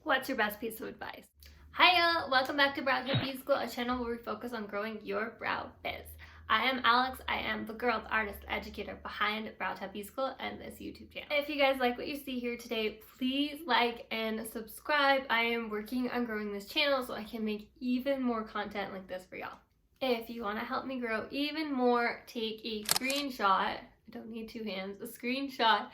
What's your best piece of advice? Hiya! Welcome back to BrowTab BSchool, a channel where we focus on growing your brow biz. I am Alex. I am the girl, the artist, educator behind BrowTab BSchool and this YouTube channel. If you guys like what you see here today, please like and subscribe. I am working on growing this channel so I can make even more content like this for y'all. If you want to help me grow even more, take a screenshot. I don't need two hands. A screenshot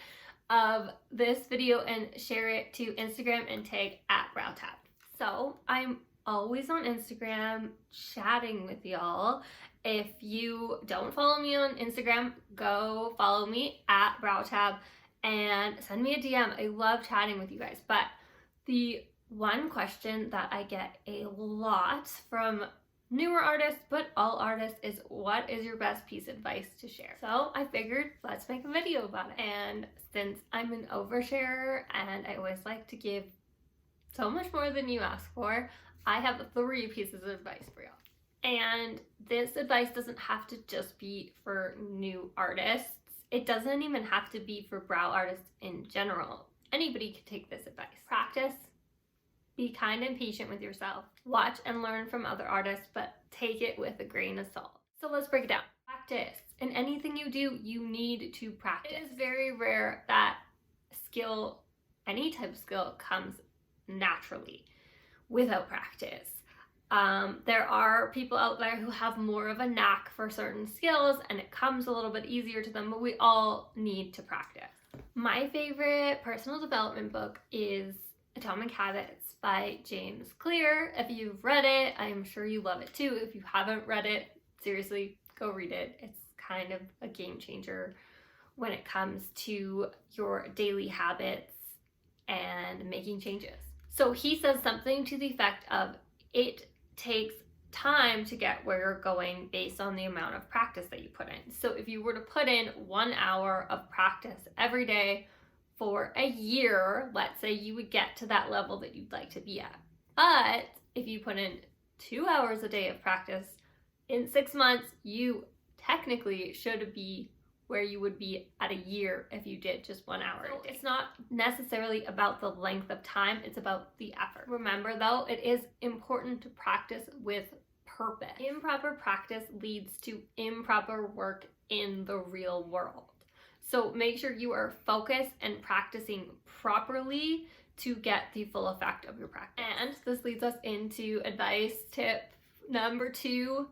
of this video and share it to Instagram and tag @BrowTab. So I'm always on Instagram chatting with y'all. If you don't follow me on Instagram, go follow me @BrowTab and send me a DM. I love chatting with you guys. But the one question that I get a lot from newer artists, but all artists, is what is your best piece of advice to share? So I figured let's make a video about it. And since I'm an oversharer and I always like to give so much more than you ask for, I have 3 pieces of advice for y'all. And this advice doesn't have to just be for new artists. It doesn't even have to be for brow artists in general. Anybody can take this advice. Practice. Be kind and patient with yourself. Watch and learn from other artists, but take it with a grain of salt. So let's break it down. Practice. In anything you do, you need to practice. It is very rare that skill, any type of skill, comes naturally without practice. There are people out there who have more of a knack for certain skills and it comes a little bit easier to them, but we all need to practice. My favorite personal development book is Atomic Habits by James Clear. If you've read it, I'm sure you love it too. If you haven't read it, seriously, go read it. It's kind of a game changer when it comes to your daily habits and making changes. So he says something to the effect of, it takes time to get where you're going based on the amount of practice that you put in. So if you were to put in 1 hour of practice every day for a year, let's say, you would get to that level that you'd like to be at. But if you put in 2 hours a day of practice, in 6 months, you technically should be where you would be at a year if you did just 1 hour a day. It's not necessarily about the length of time, it's about the effort. Remember though, it is important to practice with purpose. Improper practice leads to improper work in the real world. So make sure you are focused and practicing properly to get the full effect of your practice. And this leads us into advice tip number 2.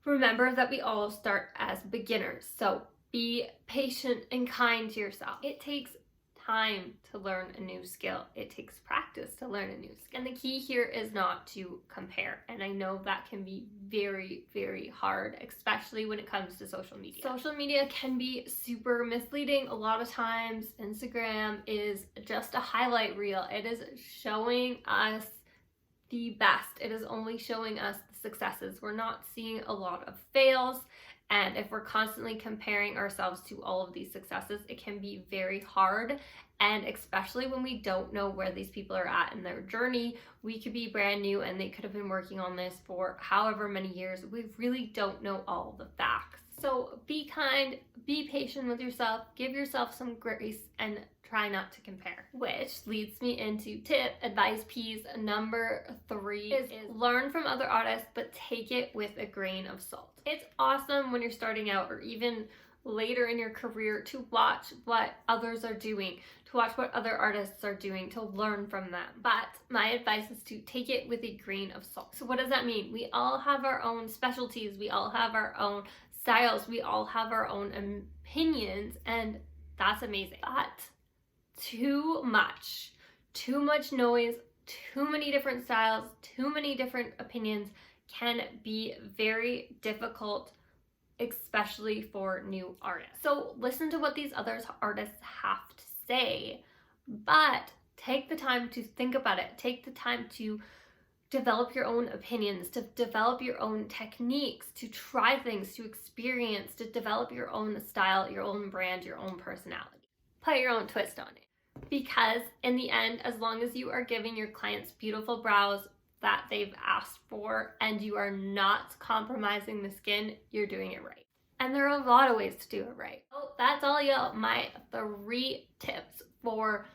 Remember that we all start as beginners. So be patient and kind to yourself. It takes time to learn a new skill. It takes practice to learn a new skill. And the key here is not to compare. And I know that can be very, very hard, especially when it comes to social media. Social media can be super misleading. A lot of times Instagram is just a highlight reel. It is showing us the best. It is only showing us the successes. We're not seeing a lot of fails. And if we're constantly comparing ourselves to all of these successes, it can be very hard. And especially when we don't know where these people are at in their journey, we could be brand new and they could have been working on this for however many years. We really don't know all the facts. So be kind, be patient with yourself, give yourself some grace, and try not to compare. Which leads me into advice piece number 3 is learn from other artists, but take it with a grain of salt. It's awesome when you're starting out or even later in your career to watch what others are doing, to watch what other artists are doing, to learn from them. But my advice is to take it with a grain of salt. So what does that mean? We all have our own specialties, we all have our own styles, we all have our own opinions, and that's amazing. But too much noise, too many different styles, too many different opinions can be very difficult, especially for new artists. So listen to what these other artists have to say, but take the time to think about it. Take the time to develop your own opinions, to develop your own techniques, to try things, to experience, to develop your own style, your own brand, your own personality. Put your own twist on it. Because in the end, as long as you are giving your clients beautiful brows that they've asked for and you are not compromising the skin, you're doing it right. And there are a lot of ways to do it right. So that's all y'all, my 3 tips for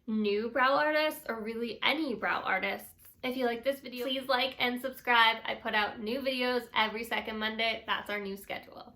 new brow artists or really any brow artists. If you like this video, please like and subscribe. I put out new videos every second Monday. That's our new schedule.